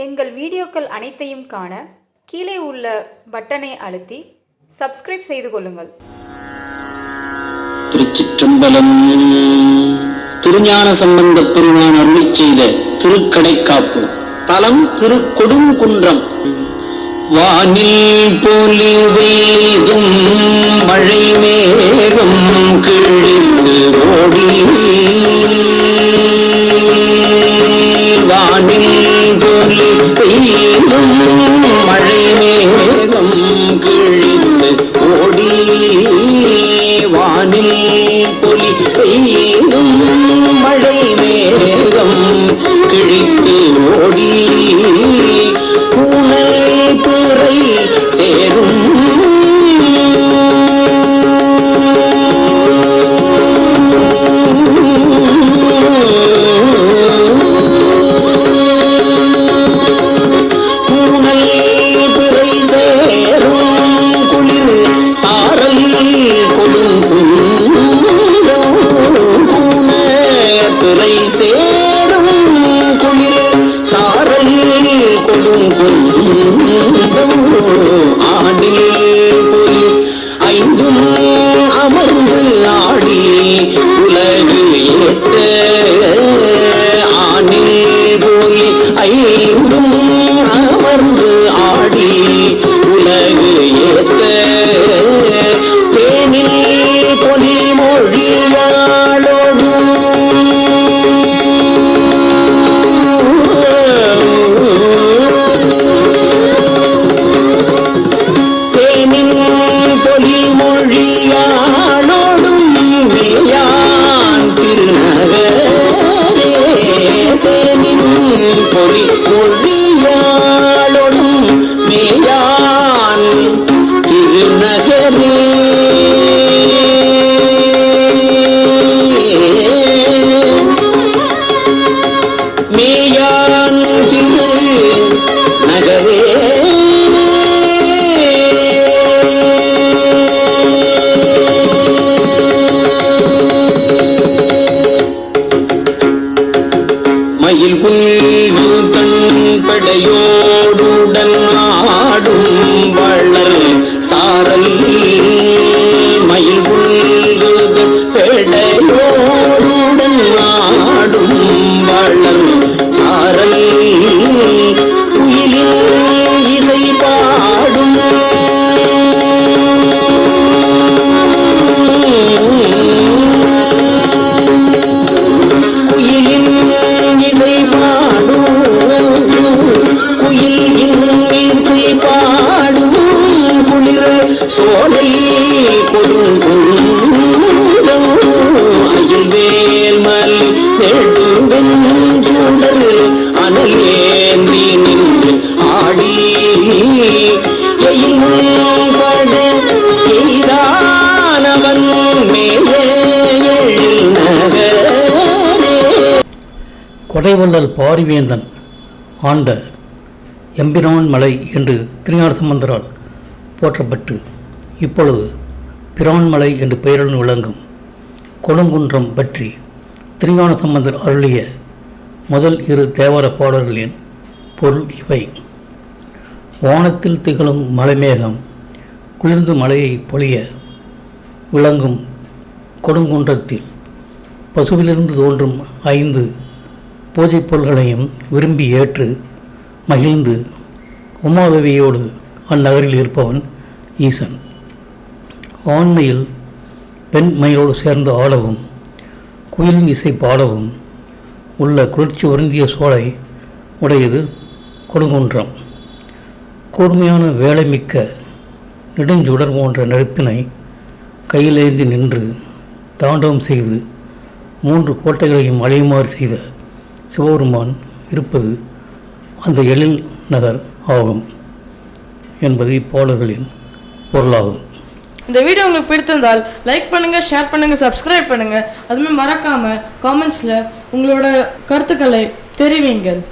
எங்கள் வீடியோக்கள் அனைத்தையும் காண கீழே உள்ள பட்டனை அழுத்தி சப்ஸ்கிரைப் செய்து கொள்ளுங்கள். திருச்சிற்றம்பலம். திருஞான சம்பந்தப் பெருமான் அருளிச் செய்த திருக்கடைக்காப்பு. தலம் திருக்கொடுங்குன்றம். வானில் பொலிவெய்தும் மழை மேகம் கிழித்து ஓடி, வானில் பொலிவெய்தும் மழை மேகம் கிழித்து ஓடி, வானில் பொலிவெய்தும் மழை மேகம் கிழித்து ஓடி, கூனல் பிறை சேரும் கூனல் பிறை சேரும் குளிர் சாரல் கொடுங்குன்றம், கூன பிறை சேரும் குளிர் சாரல் கொடுங்குன்றம், ஆடில் பொலி ஐந்தும் அமர்ந்து ஆடி உலகு ஏத்த, ஆனில் பொலி ஐந்தும் அமர்ந்து ஆடி உலகு ஏத்த, தேனில் பொலி மொழியாளோடும் மொழியாளோடும் மேயான் திருநகரே, தேனின் பொலி மொழியாளோடும் மேயான் திருநகரே, மேயான் திருநகரே. மயில் புல்கு கண்படையோடுடன் ஆடும் வளர் சாரல், மயில் புல்கு பெடையோடுடன் ஆடும் வளர் சாரல், குயிலின் இசை பாடும் சோலை கொடுங்குன்றம், அயல்வேல் மலை நெடுவெஞ்சுடர் அனல் ஏந்தி நின்று ஆடி, எயில்முன்பட எய்தானவன் மேலே எழில் நகரே. கொடைவள்ளல் பாரிவேந்தன் ஆண்ட எம்பிரான் மலை என்று திருஞான சம்பந்தரால் போற்றப்பட்டு இப்பொழுது பிரான்மலை என்று பெயருடன் விளங்கும் கொடுங்குன்றம் பற்றி திருஞான சம்பந்தர் அருளிய முதல் இரு தேவார பாடல்களின் பொருள் இவை. வானத்தில் திகழும் மலைமேகம் குளிர்ந்து மலையை பொழிய விளங்கும் கொடுங்குன்றத்தில் பசுவிலிருந்து தோன்றும் 5 பூஜை பொருள்களையும் விரும்பி ஏற்று மகிழ்ந்து உமாதேவியோடு அந்நகரில் இருப்பவன் ஈசன். ஆண்மையில் பெண் மயிலோடு சேர்ந்து ஆடவும் குயிலின் இசை பாடவும் உள்ள குளிர்ச்சி ஒருந்திய சோலை உடையது கொடுங்குன்றம். கூர்மையான வேலைமிக்க நெடுஞ்சுடர் போன்ற நெருப்பினை கையிலேந்தி நின்று தாண்டவம் செய்து 3 கோட்டைகளையும் அழியுமாறு செய்த சிவபெருமான் இருப்பது அந்த எழில் நகர் ஆகும் என்பது இப்பாடல்களின் பொருளாகும். இந்த வீடியோ உங்களுக்கு பிடித்திருந்தால் லைக் பண்ணுங்கள், ஷேர் பண்ணுங்கள், சப்ஸ்கிரைப் பண்ணுங்கள். அதுமாதிரி மறக்காமல் காமெண்ட்ஸில் உங்களோட கருத்துக்களை தெரிவிங்கள்.